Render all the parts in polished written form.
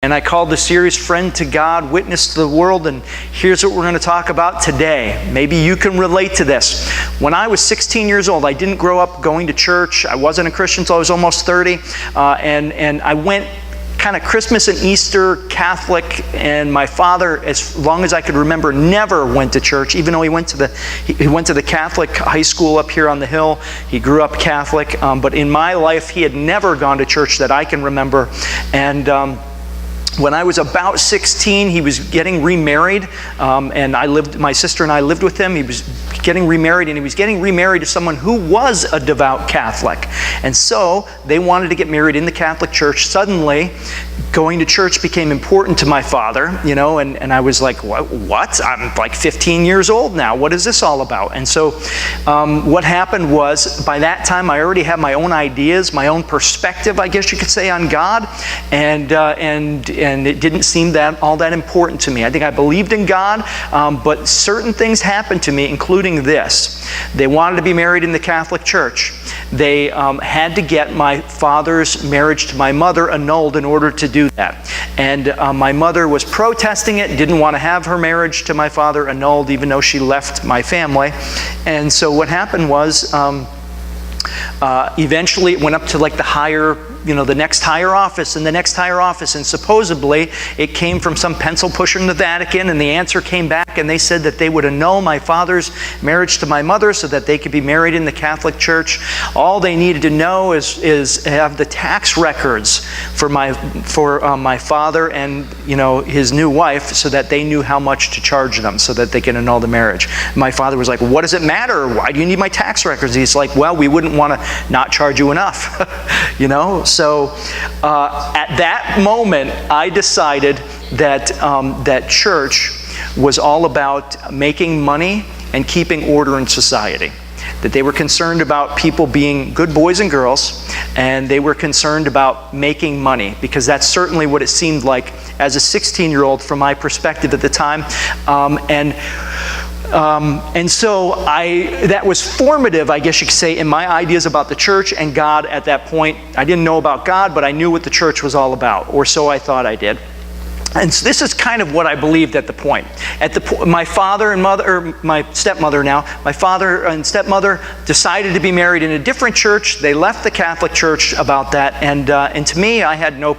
And I called the series Friend to God, Witness to the World, and here's what we're going to talk about today. Maybe you can relate to this. When I was 16 years old, I didn't grow up going to church. I wasn't a Christian until I was almost 30, and I went kind of Christmas and Easter Catholic, and my father, as long as I could remember, never went to church, even though he went to the Catholic high school up here on the hill. He grew up Catholic, but in my life, he had never gone to church that I can remember. And when I was about 16, he was getting remarried, and my sister and I lived with him. He was getting remarried, and he was getting remarried to someone who was a devout Catholic. And so they wanted to get married in the Catholic Church. Suddenly, going to church became important to my father, and I was like, what? I'm like 15 years old now. What is this all about? And so what happened was, by that time, I already had my own ideas, my own perspective, I guess you could say, on God, and it didn't seem all that important to me. I think I believed in God, but certain things happened to me, including this. They wanted to be married in the Catholic Church. They had to get my father's marriage to my mother annulled in order to do that. And my mother was protesting it, didn't want to have her marriage to my father annulled, even though she left my family. And so what happened was, eventually it went up to like the next higher office and the next higher office, and supposedly it came from some pencil pusher in the Vatican, and the answer came back, and they said that they would annul my father's marriage to my mother so that they could be married in the Catholic Church. All they needed to know is have the tax records for my father and his new wife, so that they knew how much to charge them so that they can annul the marriage. My father was like, "What does it matter? Why do you need my tax records?" He's like, "Well, we wouldn't want to not charge you enough." So at that moment, I decided that church was all about making money and keeping order in society. That they were concerned about people being good boys and girls, and they were concerned about making money, because that's certainly what it seemed like as a 16-year-old from my perspective at the time. And so that was formative, I guess you could say, in my ideas about the church and God at that point. I didn't know about God, but I knew what the church was all about, or so I thought I did. And so this is kind of what I believed at the point. My father and mother, or my stepmother now, my father and stepmother decided to be married in a different church. They left the Catholic Church about that, and to me, I had no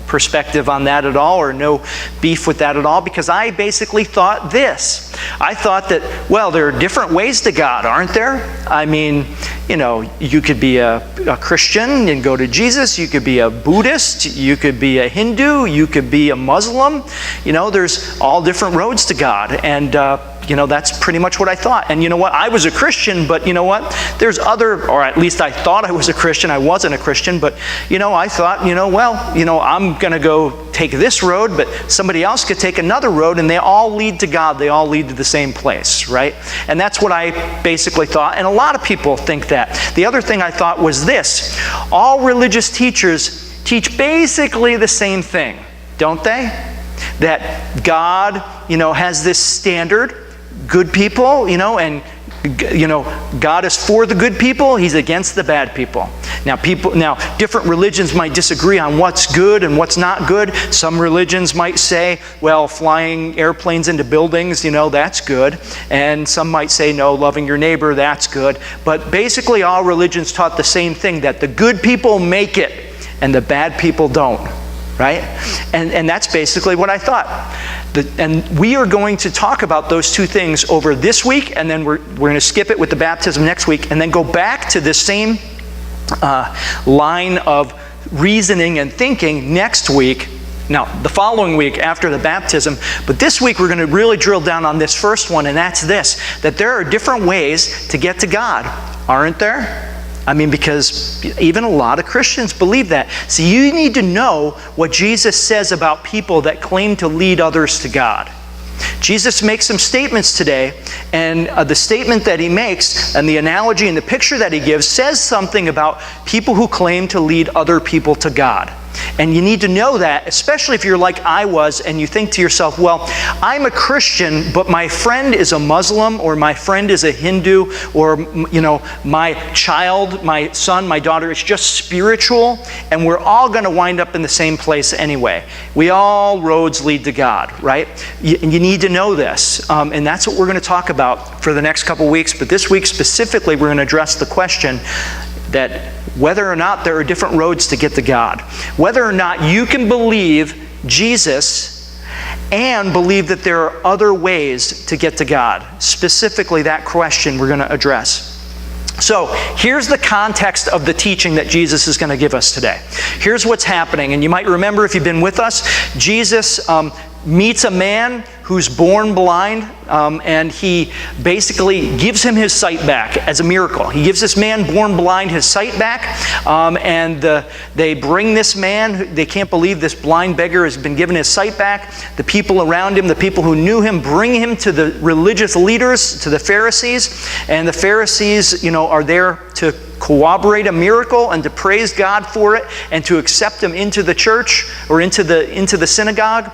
perspective on that at all, or no beef with that at all, because I basically thought this. I thought that, well, there are different ways to God, aren't there? I mean, you could be a Christian and go to Jesus. You could be a Buddhist. You could be a Hindu. You could be a Muslim. There's all different roads to God. And that's pretty much what I thought. And you know what? I was a Christian, but you know what? There's or at least I thought I was a Christian. I wasn't a Christian, but I thought, I'm going to go take this road, but somebody else could take another road, and they all lead to God. They all lead to the same place, right? And that's what I basically thought, and a lot of people think that. The other thing I thought was this: all religious teachers teach basically the same thing, don't they? That God, has this standard, good people, and God is for the good people, He's against the bad people. Now different religions might disagree on what's good and what's not good. Some religions might say, well, flying airplanes into buildings, that's good. And some might say, no, loving your neighbor, that's good. But basically all religions taught the same thing, that the good people make it and the bad people don't. Right? And that's basically what I thought. And we are going to talk about those two things over this week, and then we're going to skip it with the baptism next week, and then go back to this same line of reasoning and thinking next week. Now, the following week after the baptism, but this week we're going to really drill down on this first one, and that's this: that there are different ways to get to God, aren't there? I mean, because even a lot of Christians believe that. So you need to know what Jesus says about people that claim to lead others to God. Jesus makes some statements today, and the statement that he makes and the analogy and the picture that he gives says something about people who claim to lead other people to God. And you need to know that, especially if you're like I was and you think to yourself, well, I'm a Christian, but my friend is a Muslim, or my friend is a Hindu, or my child, my son, my daughter is just spiritual, and we're all going to wind up in the same place anyway. All roads lead to God, right? And you need to know this. And that's what we're going to talk about for the next couple weeks. But this week specifically, we're going to address the question that whether or not there are different roads to get to God. Whether or not you can believe Jesus and believe that there are other ways to get to God. Specifically, that question we're going to address. So here's the context of the teaching that Jesus is going to give us today. Here's what's happening. And you might remember, if you've been with us, Jesus meets a man who's born blind, and he basically gives him his sight back as a miracle. He gives this man born blind his sight back, and they bring this man. They can't believe this blind beggar has been given his sight back. The people around him, the people who knew him, bring him to the religious leaders, to the Pharisees, and the Pharisees, are there to corroborate a miracle and to praise God for it and to accept him into the church or into the synagogue.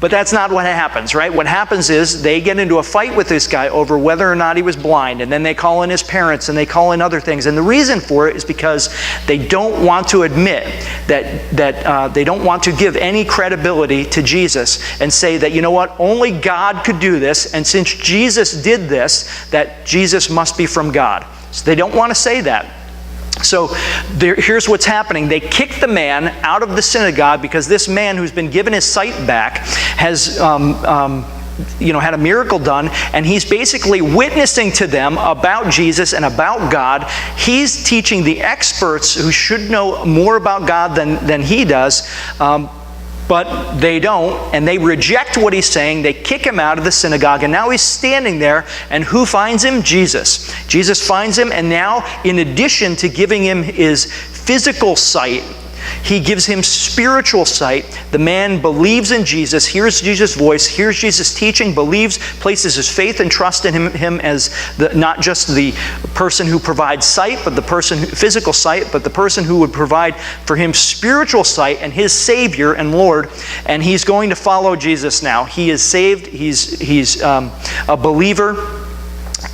But that's not what happens, right? What happens is they get into a fight with this guy over whether or not he was blind, and then they call in his parents and they call in other things. And the reason for it is because they don't want to admit that they don't want to give any credibility to Jesus and say that, you know what, only God could do this, and since Jesus did this, that Jesus must be from God. So they don't want to say that. So here's what's happening. They kick the man out of the synagogue because this man who's been given his sight back has had a miracle done, and he's basically witnessing to them about Jesus and about God. He's teaching the experts who should know more about God than he does, but they don't, and they reject what he's saying. They kick him out of the synagogue, and now he's standing there, and who finds him? Jesus. Jesus finds him, and now, in addition to giving him his physical sight, he gives him spiritual sight. The man believes in Jesus, hears Jesus' voice, hears Jesus' teaching, believes, places his faith and trust in him as not just the person who provides sight, but the person physical sight, but the person who would provide for him spiritual sight and his Savior and Lord. And he's going to follow Jesus now. He is saved. He's a believer.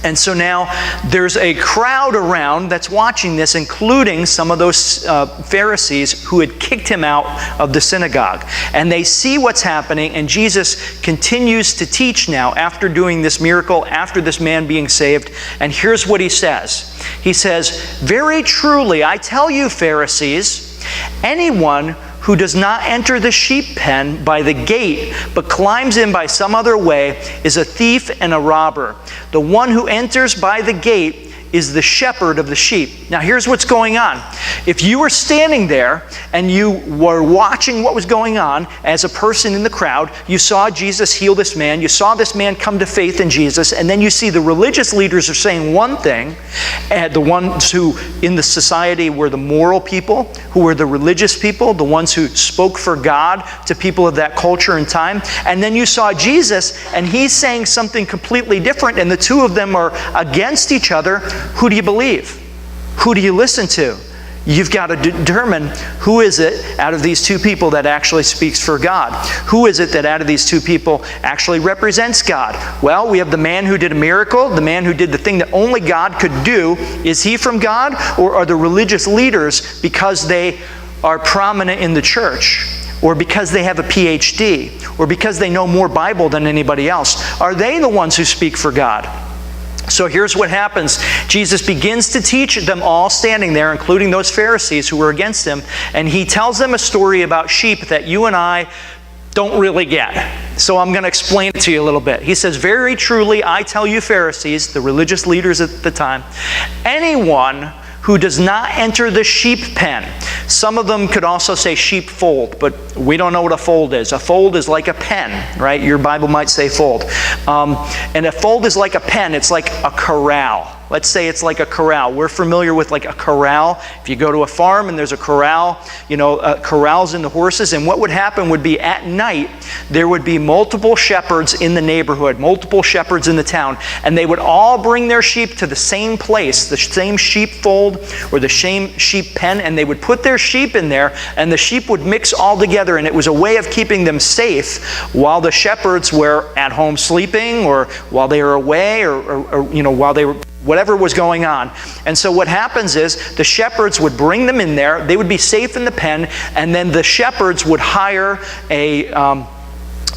And so now there's a crowd around that's watching this, including some of those Pharisees who had kicked him out of the synagogue. And they see what's happening, and Jesus continues to teach now after doing this miracle, after this man being saved. And here's what he says. He says, "Very truly, I tell you, Pharisees, anyone who does not enter the sheep pen by the gate, but climbs in by some other way, is a thief and a robber. The one who enters by the gate is the shepherd of the sheep." Now here's what's going on. If you were standing there and you were watching what was going on as a person in the crowd, you saw Jesus heal this man, you saw this man come to faith in Jesus, and then you see the religious leaders are saying one thing, and the ones who in the society were the moral people, who were the religious people, the ones who spoke for God to people of that culture and time, and then you saw Jesus and he's saying something completely different, and the two of them are against each other. Who do you believe? Who do you listen to? You've got to determine who is it out of these two people that actually speaks for God. Who is it that out of these two people actually represents God? Well, we have the man who did a miracle, the man who did the thing that only God could do. Is he from God, or are the religious leaders, because they are prominent in the church, or because they have a PhD, or because they know more Bible than anybody else, are they the ones who speak for God? So here's what happens. Jesus begins to teach them all standing there, including those Pharisees who were against him, and he tells them a story about sheep that you and I don't really get. So I'm going to explain it to you a little bit. He says, "Very truly, I tell you, Pharisees," the religious leaders at the time, "anyone who does not enter the sheep pen." Some of them could also say sheepfold, but we don't know what a fold is. A fold is like a pen, right? Your Bible might say fold. And a fold is like a pen. It's like a corral. Let's say it's like a corral. We're familiar with like a corral. If you go to a farm and there's a corral, corrals in the horses, and what would happen would be at night, there would be multiple shepherds in the neighborhood, multiple shepherds in the town, and they would all bring their sheep to the same place, the same sheepfold or the same sheep pen, and they would put their sheep in there, and the sheep would mix all together, and it was a way of keeping them safe while the shepherds were at home sleeping, or while they were away, or while they were whatever was going on. And so what happens is the shepherds would bring them in there, they would be safe in the pen, and then the shepherds would hire a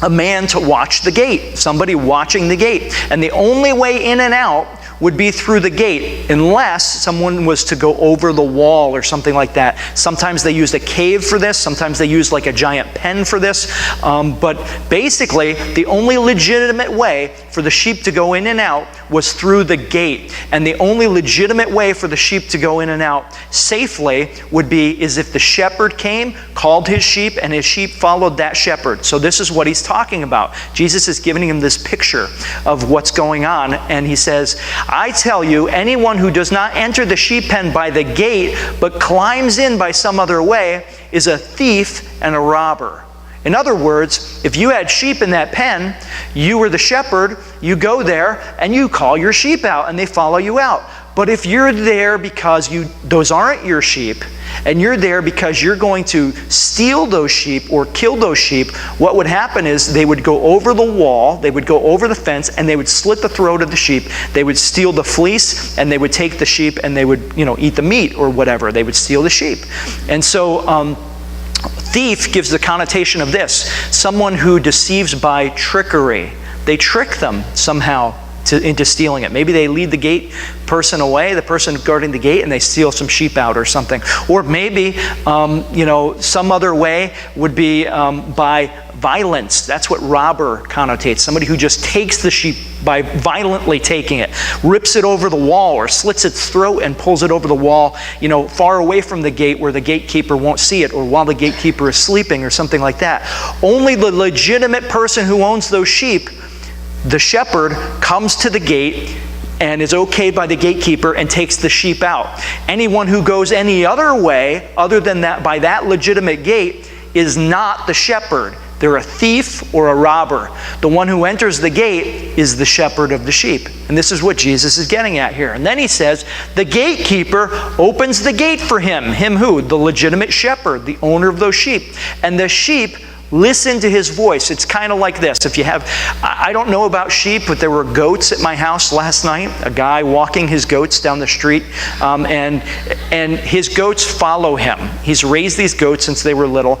man to watch the gate, somebody watching the gate. And the only way in and out would be through the gate, unless someone was to go over the wall or something like that. Sometimes they used a cave for this, sometimes they used like a giant pen for this, but basically the only legitimate way for the sheep to go in and out was through the gate. And the only legitimate way for the sheep to go in and out safely would be is if the shepherd came, called his sheep, and his sheep followed that shepherd. So this is what he's talking about. Jesus is giving him this picture of what's going on, and he says, I tell you, anyone who does not enter the sheep pen by the gate, but climbs in by some other way, is a thief and a robber. In other words, if you had sheep in that pen, you were the shepherd, you go there and you call your sheep out and they follow you out. But if you're there because those aren't your sheep, and you're there because you're going to steal those sheep or kill those sheep, what would happen is they would go over the wall, they would go over the fence, and they would slit the throat of the sheep. They would steal the fleece, and they would take the sheep, and they would, eat the meat or whatever. They would steal the sheep. And so, thief gives the connotation of this: someone who deceives by trickery. They trick them somehow into stealing it. Maybe they lead the gate person away, the person guarding the gate, and they steal some sheep out or something. Or maybe, some other way would be by violence. That's what robber connotates. Somebody who just takes the sheep by violently taking it, rips it over the wall, or slits its throat and pulls it over the wall, far away from the gate where the gatekeeper won't see it, or while the gatekeeper is sleeping, or something like that. Only the legitimate person who owns those sheep, the shepherd, comes to the gate and is okayed by the gatekeeper and takes the sheep out. Anyone who goes any other way other than that, by that legitimate gate, is not the shepherd. They're a thief or a robber. The one who enters the gate is the shepherd of the sheep. And this is what Jesus is getting at here. And then he says, the gatekeeper opens the gate for him. Him who? The legitimate shepherd, the owner of those sheep. And the sheep listen to his voice. It's kind of like this. If you have, I don't know about sheep, but there were goats at my house last night. A guy walking his goats down the street, and his goats follow him. He's raised these goats since they were little.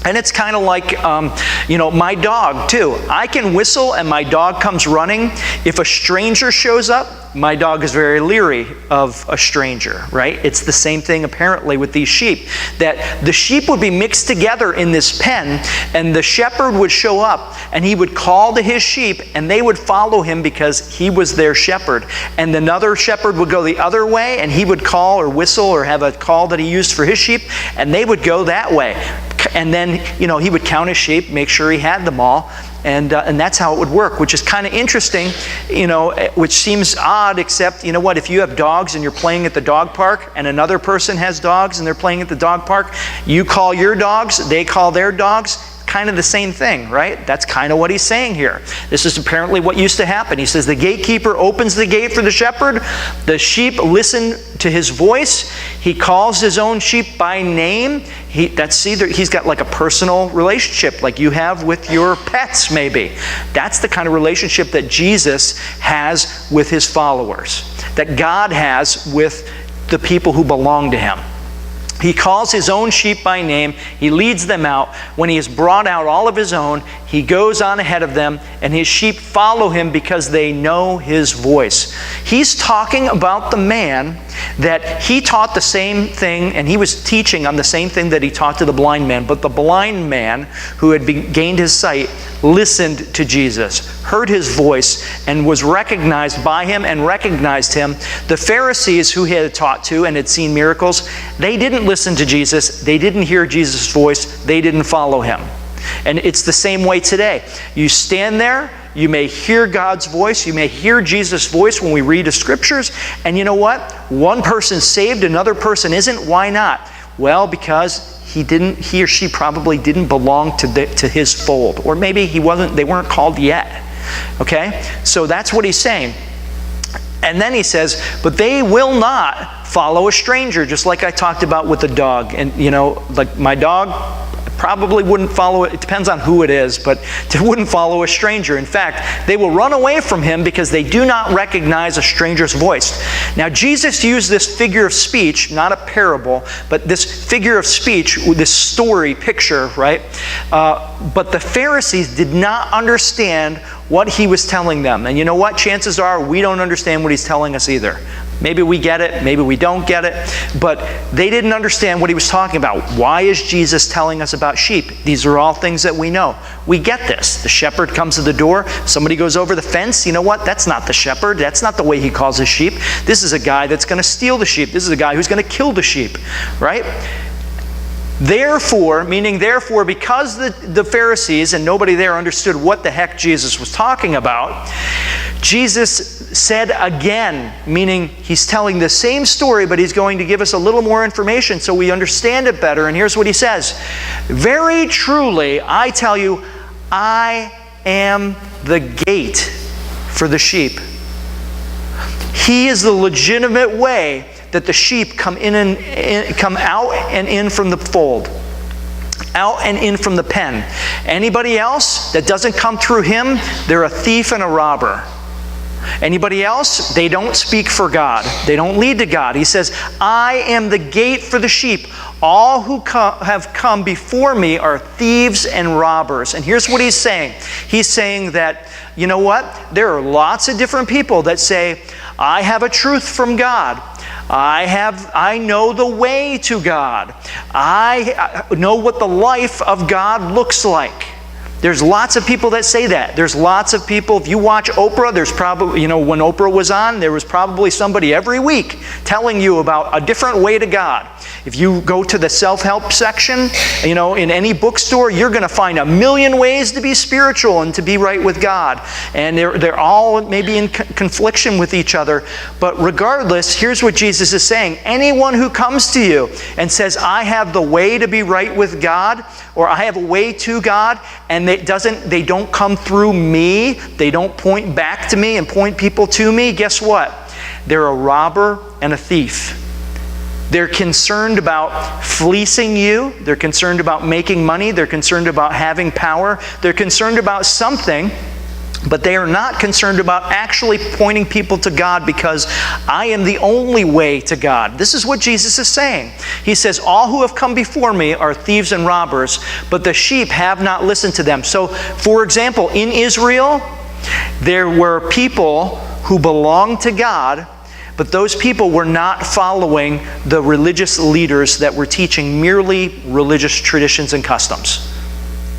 And it's kind of like, my dog too. I can whistle and my dog comes running. If a stranger shows up, my dog is very leery of a stranger, right? It's the same thing apparently with these sheep. That the sheep would be mixed together in this pen, and the shepherd would show up and he would call to his sheep, and they would follow him because he was their shepherd. And another shepherd would go the other way, and he would call or whistle or have a call that he used for his sheep, and they would go that way. And then, he would count his sheep, make sure he had them all, and that's how it would work, which is kind of interesting, which seems odd, except, if you have dogs and you're playing at the dog park, and another person has dogs and they're playing at the dog park, you call your dogs, they call their dogs. Kind of the same thing, right? That's kind of what he's saying here. This is apparently what used to happen. He says the gatekeeper opens the gate for the shepherd. The sheep listen to his voice. He calls his own sheep by name. He's got like a personal relationship like you have with your pets maybe. That's the kind of relationship that Jesus has with his followers, that God has with the people who belong to him. He calls his own sheep by name. He leads them out. When he has brought out all of his own, he goes on ahead of them, and his sheep follow him because they know his voice. He's talking about the man that he taught the same thing, and he was teaching on the same thing that he taught to the blind man. But the blind man who had gained his sight listened to Jesus, heard his voice, and was recognized by him and recognized him. The Pharisees who he had taught to and had seen miracles, they didn't listen to Jesus. They didn't hear Jesus' voice. They didn't follow him. And it's the same way today. You stand there, You may hear God's voice. You may hear Jesus' voice when we read the scriptures. And you know what? One person's saved, another person isn't. Why not? Well, because he or she probably didn't belong to his fold. Or maybe they weren't called yet. Okay? So that's what he's saying. And then he says, but they will not follow a stranger, just like I talked about with the dog. And, like my dog probably wouldn't follow it. It depends on who it is, but they wouldn't follow a stranger. In fact, they will run away from him because they do not recognize a stranger's voice. Now, Jesus used this figure of speech, not a parable, but this figure of speech, this story, picture, right? But the Pharisees did not understand what he was telling them. And you know what? Chances are we don't understand what he's telling us either. Maybe we get it, maybe we don't get it, but they didn't understand what he was talking about. Why is Jesus telling us about sheep? These are all things that we know. We get this. The shepherd comes to the door, somebody goes over the fence. You know what? That's not the shepherd. That's not the way he calls his sheep. This is a guy that's going to steal the sheep. This is a guy who's going to kill the sheep, right? Therefore, because the Pharisees and nobody there understood what the heck Jesus was talking about, Jesus said again, meaning he's telling the same story, but he's going to give us a little more information so we understand it better. And here's what he says. Very truly, I tell you, I am the gate for the sheep. He is the legitimate way that the sheep come out and in from the fold, out and in from the pen. Anybody else that doesn't come through him, they're a thief and a robber. Anybody else, they don't speak for God. They don't lead to God. He says, I am the gate for the sheep. All who have come before me are thieves and robbers. And here's what he's saying. He's saying that, you know what? There are lots of different people that say, I have a truth from God. I know the way to God. I know what the life of God looks like. There's lots of people that say that. There's lots of people, if you watch Oprah, there's probably, when Oprah was on, there was probably somebody every week telling you about a different way to God. If you go to the self-help section, in any bookstore, you're going to find a million ways to be spiritual and to be right with God. And they're all maybe in confliction with each other. But regardless, here's what Jesus is saying. Anyone who comes to you and says, I have the way to be right with God, or I have a way to God, and they don't come through me, they don't point back to me and point people to me, guess what? They're a robber and a thief. They're concerned about fleecing you. They're concerned about making money. They're concerned about having power. They're concerned about something, but they are not concerned about actually pointing people to God, because I am the only way to God. This is what Jesus is saying. He says, all who have come before me are thieves and robbers, but the sheep have not listened to them. So, for example, in Israel, there were people who belonged to God, but those people were not following the religious leaders that were teaching merely religious traditions and customs.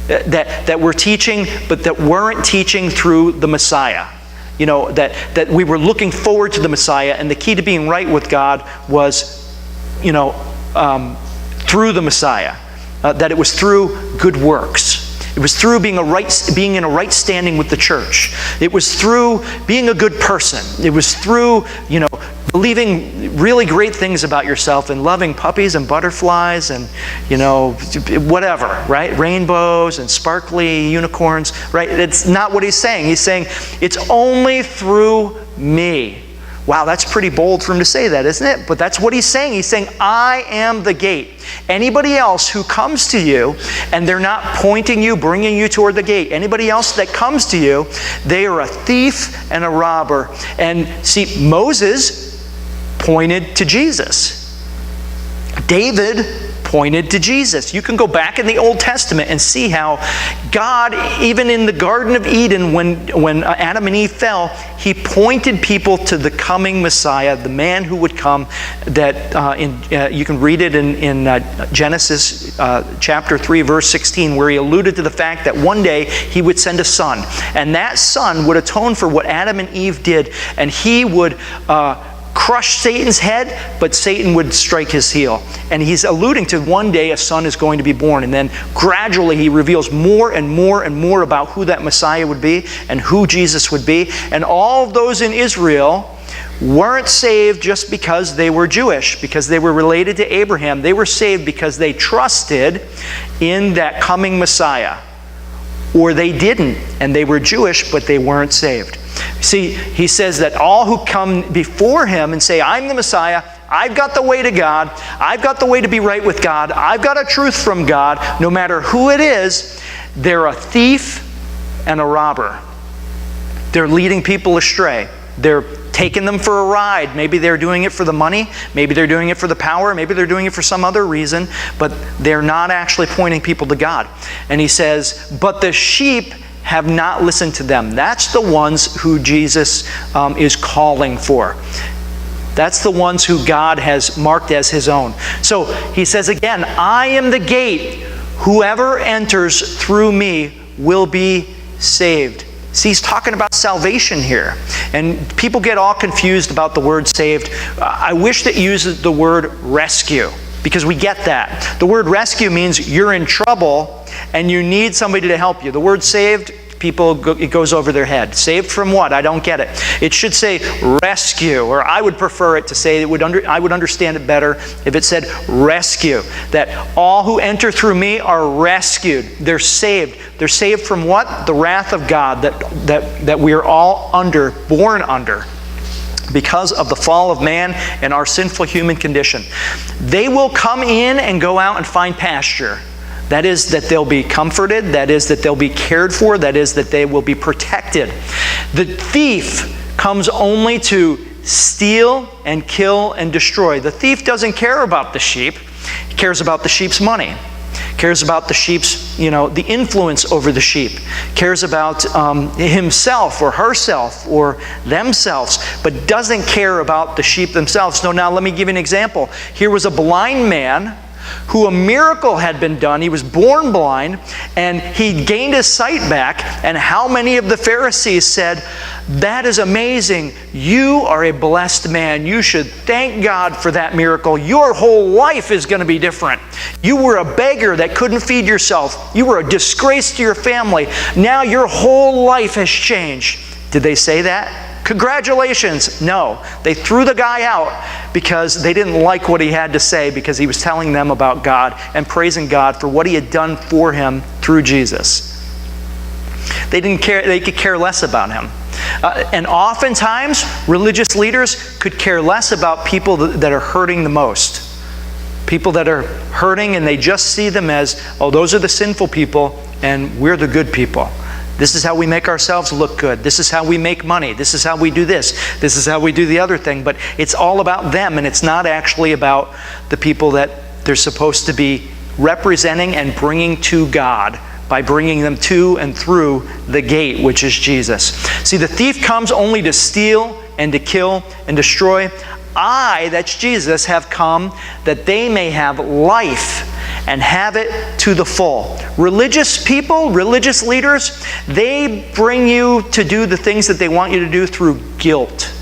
That were teaching, but that weren't teaching through the Messiah. That we were looking forward to the Messiah, and the key to being right with God was, through the Messiah. That it was through good works. It was through being in a right standing with the church. It was through being a good person. It was through, believing really great things about yourself and loving puppies and butterflies and, whatever, right? Rainbows and sparkly unicorns, right? It's not what he's saying. He's saying, it's only through me. Wow, that's pretty bold for him to say that, isn't it? But that's what he's saying. He's saying, I am the gate. Anybody else who comes to you and they're not pointing you, bringing you toward the gate, anybody else that comes to you, they are a thief and a robber. And see, Moses pointed to Jesus. David pointed to Jesus. You can go back in the Old Testament and see how God, even in the Garden of Eden, when Adam and Eve fell, he pointed people to the coming Messiah, the man who would come. That you can read it in Genesis chapter 3, verse 16, where he alluded to the fact that one day he would send a son. And that son would atone for what Adam and Eve did, and he would crush Satan's head, but Satan would strike his heel. And he's alluding to one day a son is going to be born. And then gradually he reveals more and more and more about who that Messiah would be and who Jesus would be. And all of those in Israel weren't saved just because they were Jewish, because they were related to Abraham. They were saved because they trusted in that coming Messiah. Or they didn't, and they were Jewish, but they weren't saved. See, he says that all who come before him and say, I'm the Messiah, I've got the way to God, I've got the way to be right with God, I've got a truth from God, no matter who it is, they're a thief and a robber. They're leading people astray. They're taking them for a ride. Maybe they're doing it for the money. Maybe they're doing it for the power. Maybe they're doing it for some other reason. But they're not actually pointing people to God. And he says, but the sheep have not listened to them. That's the ones who Jesus is calling for. That's the ones who God has marked as his own. So he says again, I am the gate. Whoever enters through me will be saved. See, he's talking about salvation here. And people get all confused about the word saved. I wish that he uses the word rescue, because we get that. The word rescue means you're in trouble and you need somebody to help you. The word saved, it goes over their head. Saved from what? I don't get it. It should say rescue, or I would prefer it to say, I would understand it better if it said rescue. That all who enter through me are rescued. They're saved. They're saved from what? The wrath of God that we are all born under, because of the fall of man and our sinful human condition. They will come in and go out and find pasture. That is, that they'll be comforted. That is, that they'll be cared for. That is, that they will be protected. The thief comes only to steal and kill and destroy. The thief doesn't care about the sheep. He cares about the sheep's money. Cares about the sheep's, the influence over the sheep. Cares about himself or herself or themselves, but doesn't care about the sheep themselves. So now let me give you an example. Here was a blind man who a miracle had been done. He was born blind, and he gained his sight back. And how many of the Pharisees said, that is amazing. You are a blessed man. You should thank God for that miracle. Your whole life is going to be different. You were a beggar that couldn't feed yourself. You were a disgrace to your family. Now your whole life has changed. Did they say that? Congratulations. No. They threw the guy out because they didn't like what he had to say, because he was telling them about God and praising God for what he had done for him through Jesus. They didn't care. They could care less about him. And oftentimes, religious leaders could care less about people that are hurting the most. People that are hurting, and they just see them as, oh, those are the sinful people and we're the good people. This is how we make ourselves look good. This is how we make money. This is how we do this. This is how we do the other thing. But it's all about them, and it's not actually about the people that they're supposed to be representing and bringing to God by bringing them to and through the gate, which is Jesus. See, the thief comes only to steal and to kill and destroy. I, that's Jesus, have come that they may have life and have it to the full. Religious people, religious leaders, they bring you to do the things that they want you to do through guilt,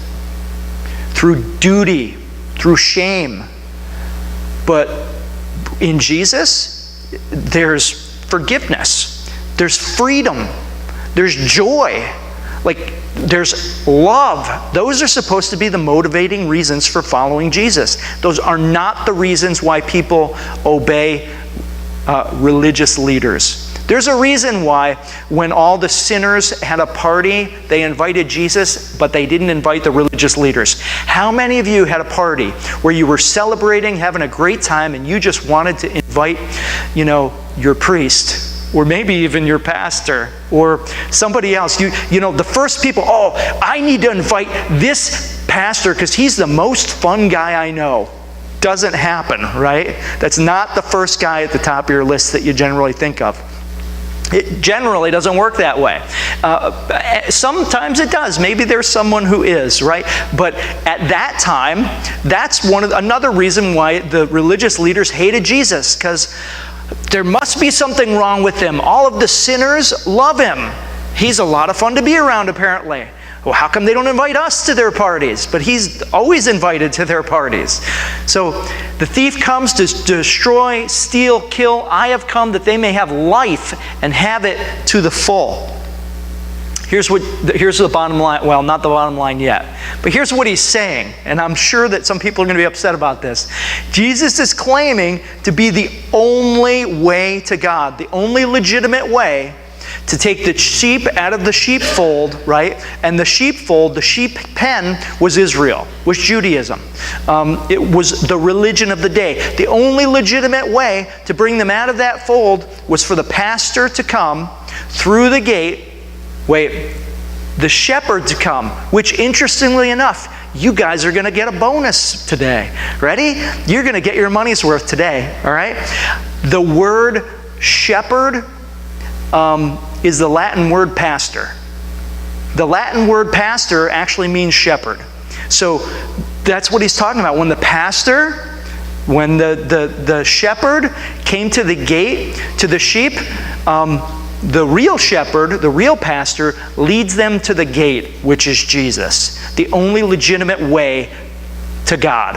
through duty, through shame. But in Jesus, there's forgiveness, there's freedom, there's joy, there's love. Those are supposed to be the motivating reasons for following Jesus. Those are not the reasons why people obey religious leaders. There's a reason why when all the sinners had a party, they invited Jesus, but they didn't invite the religious leaders. How many of you had a party where you were celebrating, having a great time, and you just wanted to invite, your priest, or maybe even your pastor, or somebody else? The first people, I need to invite this pastor because he's the most fun guy I know. Doesn't happen, right? That's not the first guy at the top of your list that you generally think of. It generally doesn't work that way. Sometimes it does. Maybe there's someone who is, right? But at that time, that's another reason why the religious leaders hated Jesus, because there must be something wrong with him. All of the sinners love him. He's a lot of fun to be around, apparently. Well, how come they don't invite us to their parties? But he's always invited to their parties. So the thief comes to destroy, steal, kill. I have come that they may have life and have it to the full. Here's the bottom line. Well, not the bottom line yet. But here's what he's saying. And I'm sure that some people are going to be upset about this. Jesus is claiming to be the only way to God, the only legitimate way to take the sheep out of the sheepfold, right? And the sheepfold, the sheep pen, was Israel, was Judaism. It was the religion of the day. The only legitimate way to bring them out of that fold was for the pastor to come through the gate. The shepherd to come, which interestingly enough, you guys are going to get a bonus today. Ready? You're going to get your money's worth today, all right? The word shepherd is the Latin word pastor. The Latin word pastor actually means shepherd. So that's what he's talking about. When the pastor, when the shepherd came to the gate, to the sheep, the real shepherd, the real pastor, leads them to the gate, which is Jesus, the only legitimate way to God.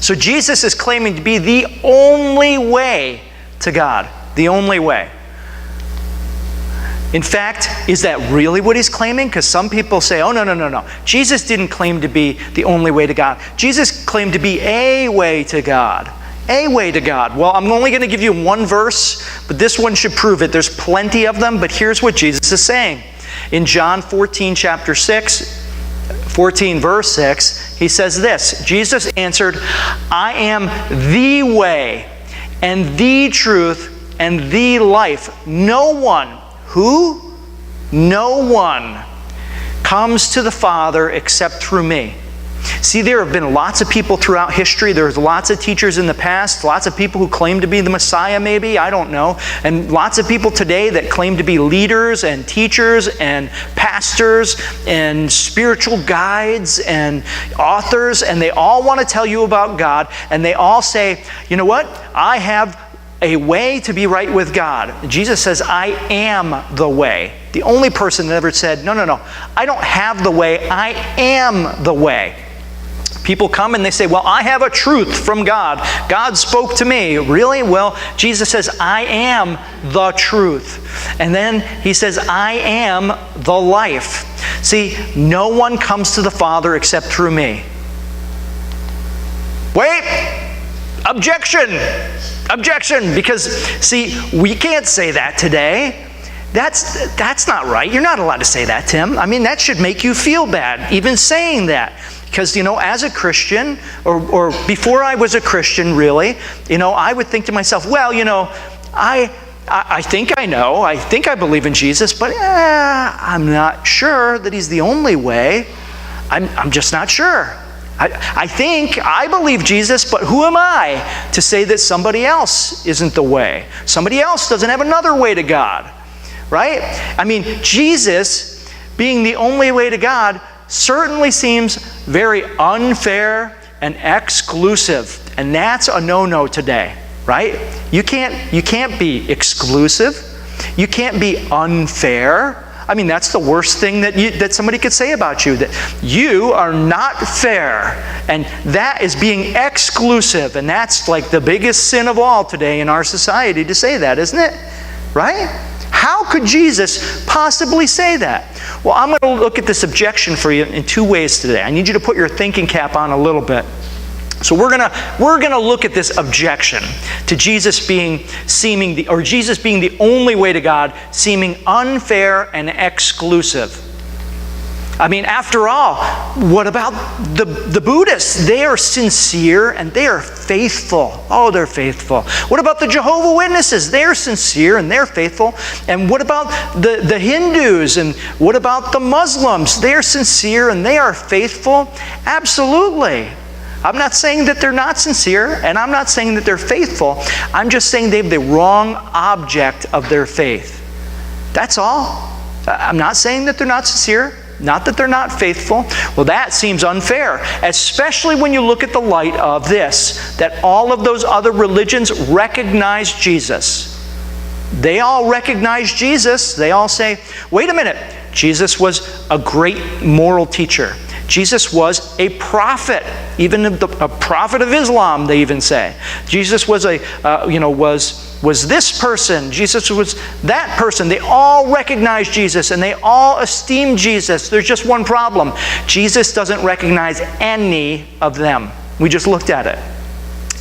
So Jesus is claiming to be the only way to God, the only way. In fact, is that really what he's claiming? Because some people say, oh, no. Jesus didn't claim to be the only way to God. Jesus claimed to be a way to God. A way to God. Well, I'm only going to give you one verse, but this one should prove it. There's plenty of them, but here's what Jesus is saying. In John 14, chapter 6, 14, verse 6, he says this. Jesus answered, I am the way and the truth and the life. No one comes to the Father except through me. See, there have been lots of people throughout history. There's lots of teachers in the past, lots of people who claim to be the Messiah maybe, I don't know. And lots of people today that claim to be leaders and teachers and pastors and spiritual guides and authors, and they all want to tell you about God, and they all say, you know what? I have a way to be right with God. Jesus says, I am the way. The only person that ever said, no, I don't have the way, I am the way. People come and they say, well, I have a truth from God. God spoke to me. Really? Well, Jesus says, I am the truth. And then he says, I am the life. See, no one comes to the Father except through me. Wait! Objection! Objection! Because, see, we can't say that today. That's not right. You're not allowed to say that, Tim. I mean, that should make you feel bad, even saying that. Because, as a Christian, or before I was a Christian, really, I would think to myself, well, I think I know. I think I believe in Jesus, but I'm not sure that He's the only way. I'm just not sure. I think I believe Jesus, but who am I to say that somebody else isn't the way? Somebody else doesn't have another way to God, right? I mean, Jesus being the only way to God certainly seems very unfair and exclusive, and that's a no-no today, right? You can't be exclusive. You can't be unfair. I mean, that's the worst thing that somebody could say about you, that you are not fair, and that is being exclusive, and that's like the biggest sin of all today in our society to say that, isn't it? Right? How could Jesus possibly say that? Well, I'm going to look at this objection for you in two ways today. I need you to put your thinking cap on a little bit. So we're gonna look at this objection to Jesus being the only way to God, seeming unfair and exclusive. I mean, after all, what about the Buddhists? They are sincere and they are faithful. Oh, they're faithful. What about the Jehovah's Witnesses? They're sincere and they're faithful. And what about the Hindus? And what about the Muslims? They're sincere and they are faithful. Absolutely. I'm not saying that they're not sincere, and I'm not saying that they're faithful. I'm just saying they have the wrong object of their faith. That's all. I'm not saying that they're not sincere, not that they're not faithful. Well, that seems unfair, especially when you look at the light of this, that all of those other religions recognize Jesus. They all recognize Jesus. They all say, wait a minute, Jesus was a great moral teacher. Jesus was a prophet, even a prophet of Islam, they even say. Jesus was was this person. Jesus was that person. They all recognize Jesus and they all esteem Jesus. There's just one problem. Jesus doesn't recognize any of them. We just looked at it.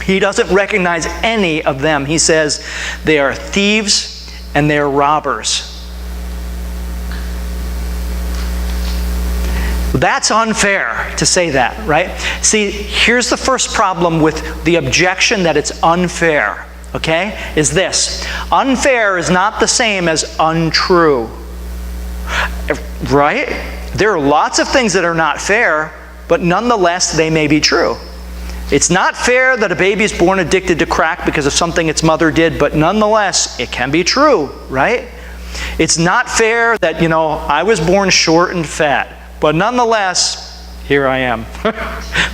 He doesn't recognize any of them. He says they are thieves and they are robbers. That's unfair to say that, right? See, here's the first problem with the objection that it's unfair, okay? Is this. Unfair is not the same as untrue, right? There are lots of things that are not fair, but nonetheless, they may be true. It's not fair that a baby is born addicted to crack because of something its mother did, but nonetheless, it can be true, right? It's not fair that, I was born short and fat, but nonetheless, here I am,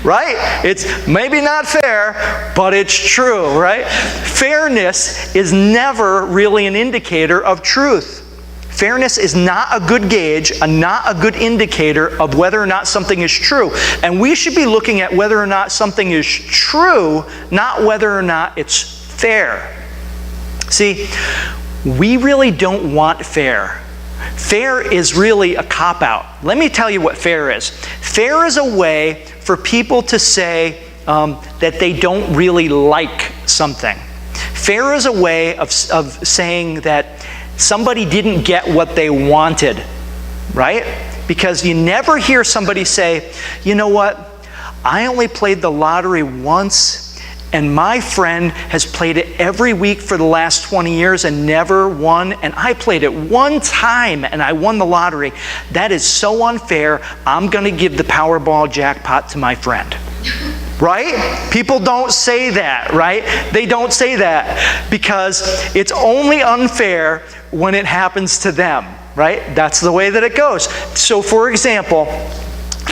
right? It's maybe not fair, but it's true, right? Fairness is never really an indicator of truth. Fairness is not a good gauge, not a good indicator of whether or not something is true. And we should be looking at whether or not something is true, not whether or not it's fair. See, we really don't want fair. Fair is really a cop-out. Let me tell you what fair is. Fair is a way for people to say that they don't really like something. Fair is a way of saying that somebody didn't get what they wanted, right? Because you never hear somebody say, you know what, I only played the lottery once, and my friend has played it every week for the last 20 years and never won, and I played it one time and I won the lottery. That is so unfair, I'm going to give the Powerball jackpot to my friend. Right? People don't say that, right? They don't say that because it's only unfair when it happens to them, right? That's the way that it goes. So, for example,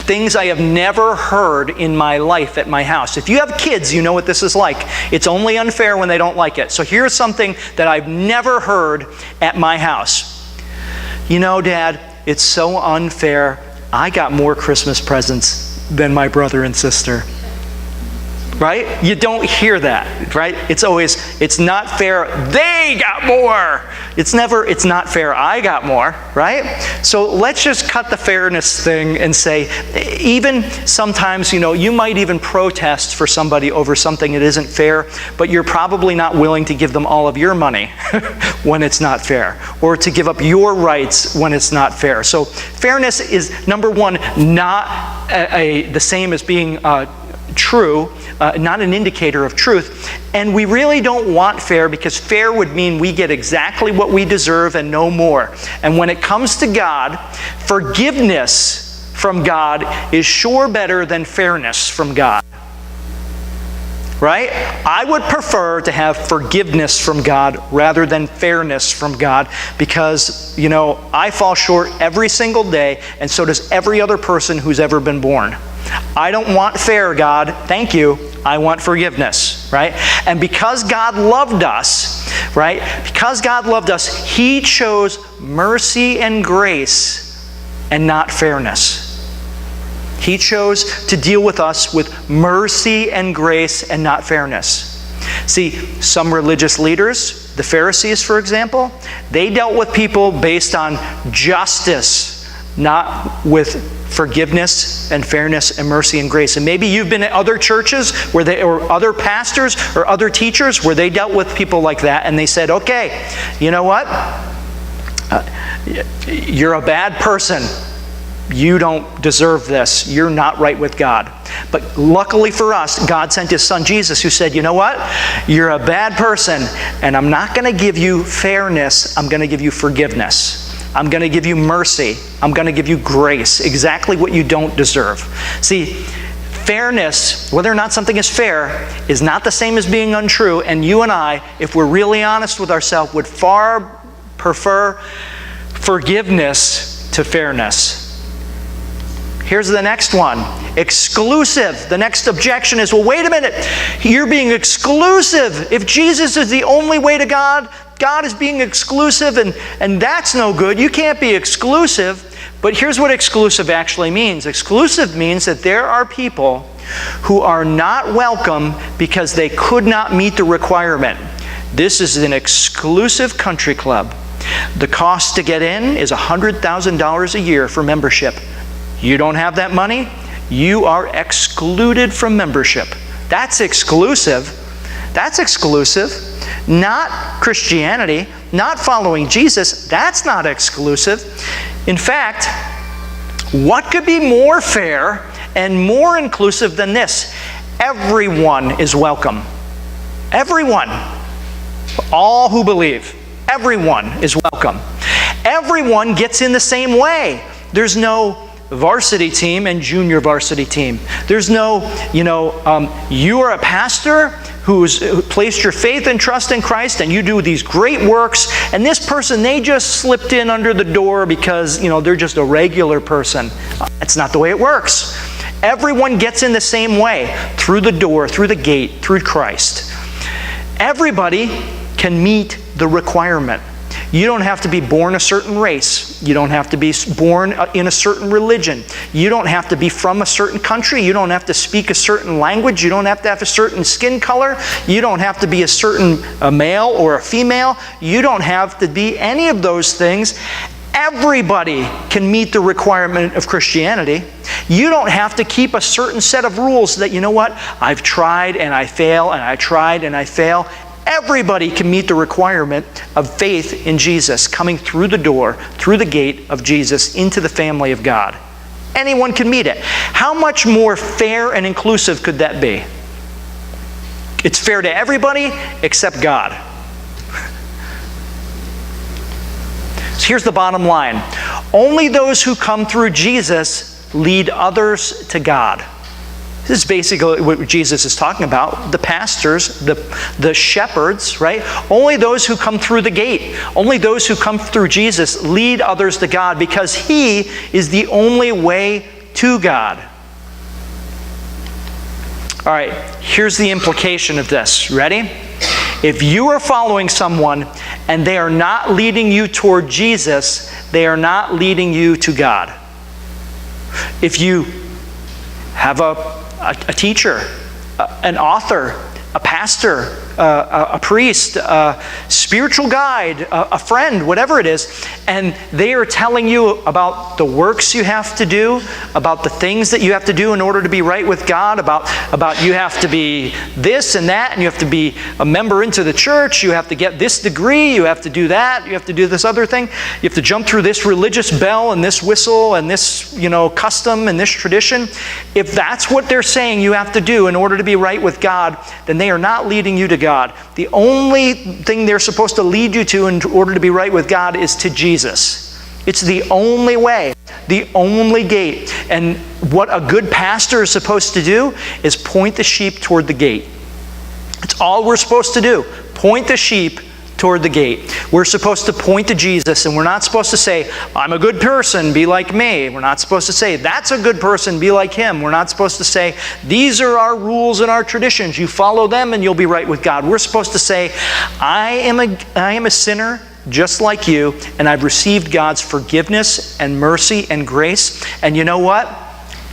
things I have never heard in my life at my house. If you have kids, you know what this is like. It's only unfair when they don't like it. So here's something that I've never heard at my house. You know, Dad, it's so unfair. I got more Christmas presents than my brother and sister. Right? You don't hear that, right? It's always, it's not fair, they got more. It's never, it's not fair, I got more, right? So let's just cut the fairness thing and say, even sometimes, you might even protest for somebody over something that isn't fair, but you're probably not willing to give them all of your money when it's not fair, or to give up your rights when it's not fair. So fairness is, number one, not the same as being true, not an indicator of truth. And we really don't want fair because fair would mean we get exactly what we deserve and no more. And when it comes to God, forgiveness from God is sure better than fairness from God. Right? I would prefer to have forgiveness from God rather than fairness from God because, I fall short every single day, and so does every other person who's ever been born. I don't want fair, God. Thank you. I want forgiveness, right? And because God loved us, right? Because God loved us, He chose mercy and grace and not fairness. He chose to deal with us with mercy and grace and not fairness. See, some religious leaders, the Pharisees, for example, they dealt with people based on justice, not with forgiveness and fairness and mercy and grace. And maybe you've been at other churches or other pastors or other teachers where they dealt with people like that and they said, okay, you know what? You're a bad person. You don't deserve this. You're not right with God. But luckily for us, God sent His Son Jesus who said, you know what? You're a bad person and I'm not going to give you fairness. I'm going to give you forgiveness. I'm going to give you mercy. I'm going to give you grace, exactly what you don't deserve. See, fairness, whether or not something is fair, is not the same as being untrue. And you and I, if we're really honest with ourselves, would far prefer forgiveness to fairness. Here's the next one. Exclusive. The next objection is, well, wait a minute. You're being exclusive. If Jesus is the only way to God, God is being exclusive, and that's no good. You can't be exclusive. But here's what exclusive actually means. Exclusive means that there are people who are not welcome because they could not meet the requirement. This is an exclusive country club. The cost to get in is $100,000 a year for membership. You don't have that money, you are excluded from membership. That's exclusive. That's exclusive. Not Christianity, not following Jesus. That's not exclusive. In fact, what could be more fair and more inclusive than this? Everyone is welcome. Everyone. All who believe. Everyone is welcome. Everyone gets in the same way. There's no varsity team and junior varsity team. There's no, you are a pastor who placed your faith and trust in Christ and you do these great works, and this person, they just slipped in under the door because, they're just a regular person. That's not the way it works. Everyone gets in the same way, through the door, through the gate, through Christ. Everybody can meet the requirement. You don't have to be born a certain race. You don't have to be born in a certain religion. You don't have to be from a certain country. You don't have to speak a certain language. You don't have to have a certain skin color. You don't have to be a male or a female. You don't have to be any of those things. Everybody can meet the requirement of Christianity. You don't have to keep a certain set of rules that, I've tried and I fail, and I tried and I fail. Everybody can meet the requirement of faith in Jesus, coming through the door, through the gate of Jesus, into the family of God. Anyone can meet it. How much more fair and inclusive could that be? It's fair to everybody except God. So here's the bottom line. Only those who come through Jesus lead others to God. This is basically what Jesus is talking about. The pastors, the shepherds, right? Only those who come through the gate, only those who come through Jesus lead others to God, because He is the only way to God. All right, here's the implication of this. Ready? If you are following someone and they are not leading you toward Jesus, they are not leading you to God. If you have a teacher, an author, a pastor, a priest, a spiritual guide, a friend, whatever it is, and they are telling you about the works you have to do, about the things that you have to do in order to be right with God, about you have to be this and that, and you have to be a member into the church, you have to get this degree, you have to do that, you have to do this other thing, you have to jump through this religious bell and this whistle and this, custom and this tradition. If that's what they're saying you have to do in order to be right with God, then they are not leading you to God. The only thing they're supposed to lead you to in order to be right with God is to Jesus. It's the only way, the only gate. And what a good pastor is supposed to do is point the sheep toward the gate. It's all we're supposed to do. Point the sheep toward the gate. We're supposed to point to Jesus, and we're not supposed to say, I'm a good person, be like me. We're not supposed to say, that's a good person, be like him. We're not supposed to say, these are our rules and our traditions. You follow them and you'll be right with God. We're supposed to say, I am a sinner just like you, and I've received God's forgiveness and mercy and grace. And you know what?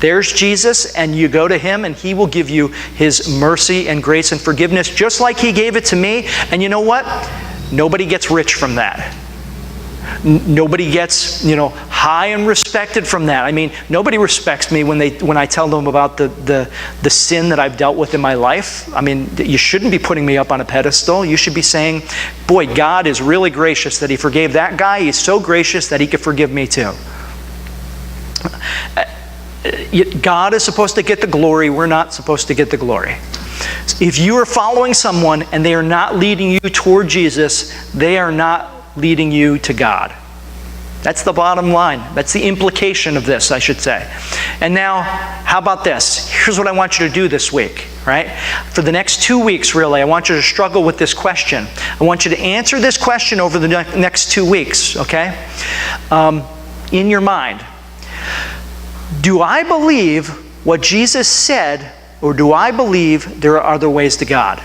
There's Jesus, and you go to Him, and He will give you His mercy and grace and forgiveness, just like He gave it to me. And you know what? Nobody gets rich from that. Nobody gets, high and respected from that. I mean, nobody respects me when I tell them about the sin that I've dealt with in my life. I mean, you shouldn't be putting me up on a pedestal. You should be saying, boy, God is really gracious that He forgave that guy. He's so gracious that He could forgive me too. God is supposed to get the glory. We're not supposed to get the glory. If you are following someone and they are not leading you toward Jesus, they are not leading you to God. That's the bottom line. That's the implication of this, I should say. And now, how about this? Here's what I want you to do this week, right? For the next 2 weeks, really, I want you to struggle with this question. I want you to answer this question over the next 2 weeks, okay? In your mind. Do I believe what Jesus said, or do I believe there are other ways to God?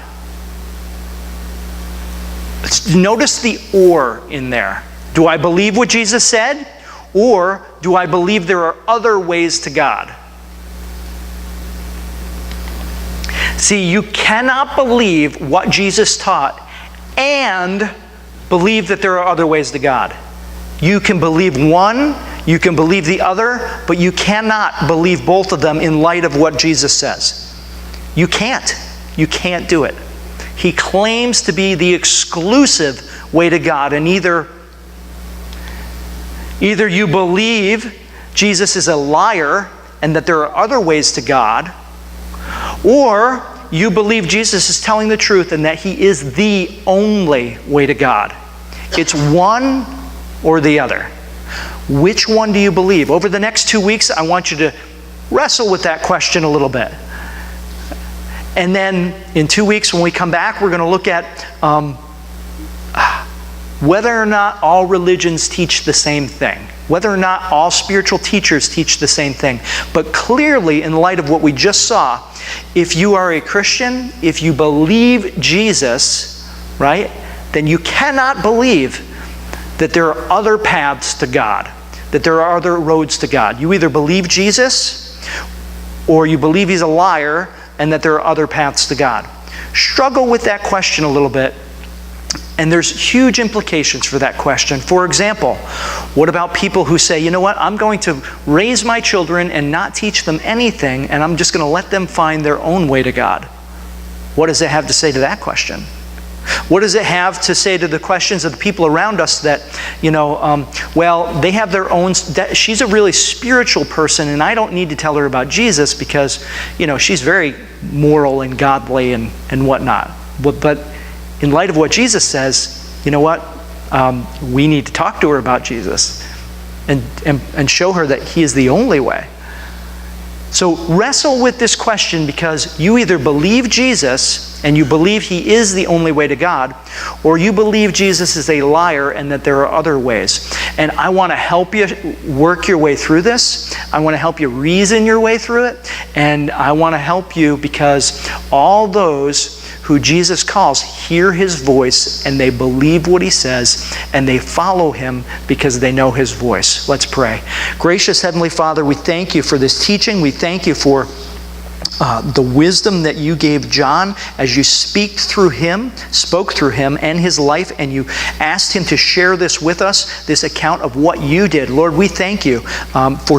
Notice the or in there. Do I believe what Jesus said? Or do I believe there are other ways to God? See, you cannot believe what Jesus taught and believe that there are other ways to God. You can believe one, you can believe the other, but you cannot believe both of them in light of what Jesus says. You can't. You can't do it. He claims to be the exclusive way to God, and either you believe Jesus is a liar and that there are other ways to God, or you believe Jesus is telling the truth and that He is the only way to God. It's one or the other. Which one do you believe? Over the next 2 weeks, I want you to wrestle with that question a little bit. And then in 2 weeks when we come back, we're going to look at whether or not all religions teach the same thing. Whether or not all spiritual teachers teach the same thing. But clearly, in light of what we just saw, if you are a Christian, if you believe Jesus, right, then you cannot believe that there are other paths to God, that there are other roads to God. You either believe Jesus, or you believe He's a liar, and that there are other paths to God. Struggle with that question a little bit, and there's huge implications for that question. For example, what about people who say, you know what, I'm going to raise my children and not teach them anything, and I'm just going to let them find their own way to God? What does it have to say to that question? What does it have to say to the questions of the people around us that, well, they have their own, she's a really spiritual person and I don't need to tell her about Jesus because, she's very moral and godly and whatnot. But in light of what Jesus says, you know what? We need to talk to her about Jesus and show her that He is the only way. So wrestle with this question, because you either believe Jesus and you believe He is the only way to God, or you believe Jesus is a liar and that there are other ways. And I want to help you work your way through this. I want to help you reason your way through it. And I want to help you because all those who Jesus calls hear His voice and they believe what He says and they follow Him because they know His voice. Let's pray. Gracious Heavenly Father, we thank You for this teaching. We thank You for the wisdom that You gave John as You spoke through him and his life, and You asked him to share this with us, this account of what You did. Lord, we thank You for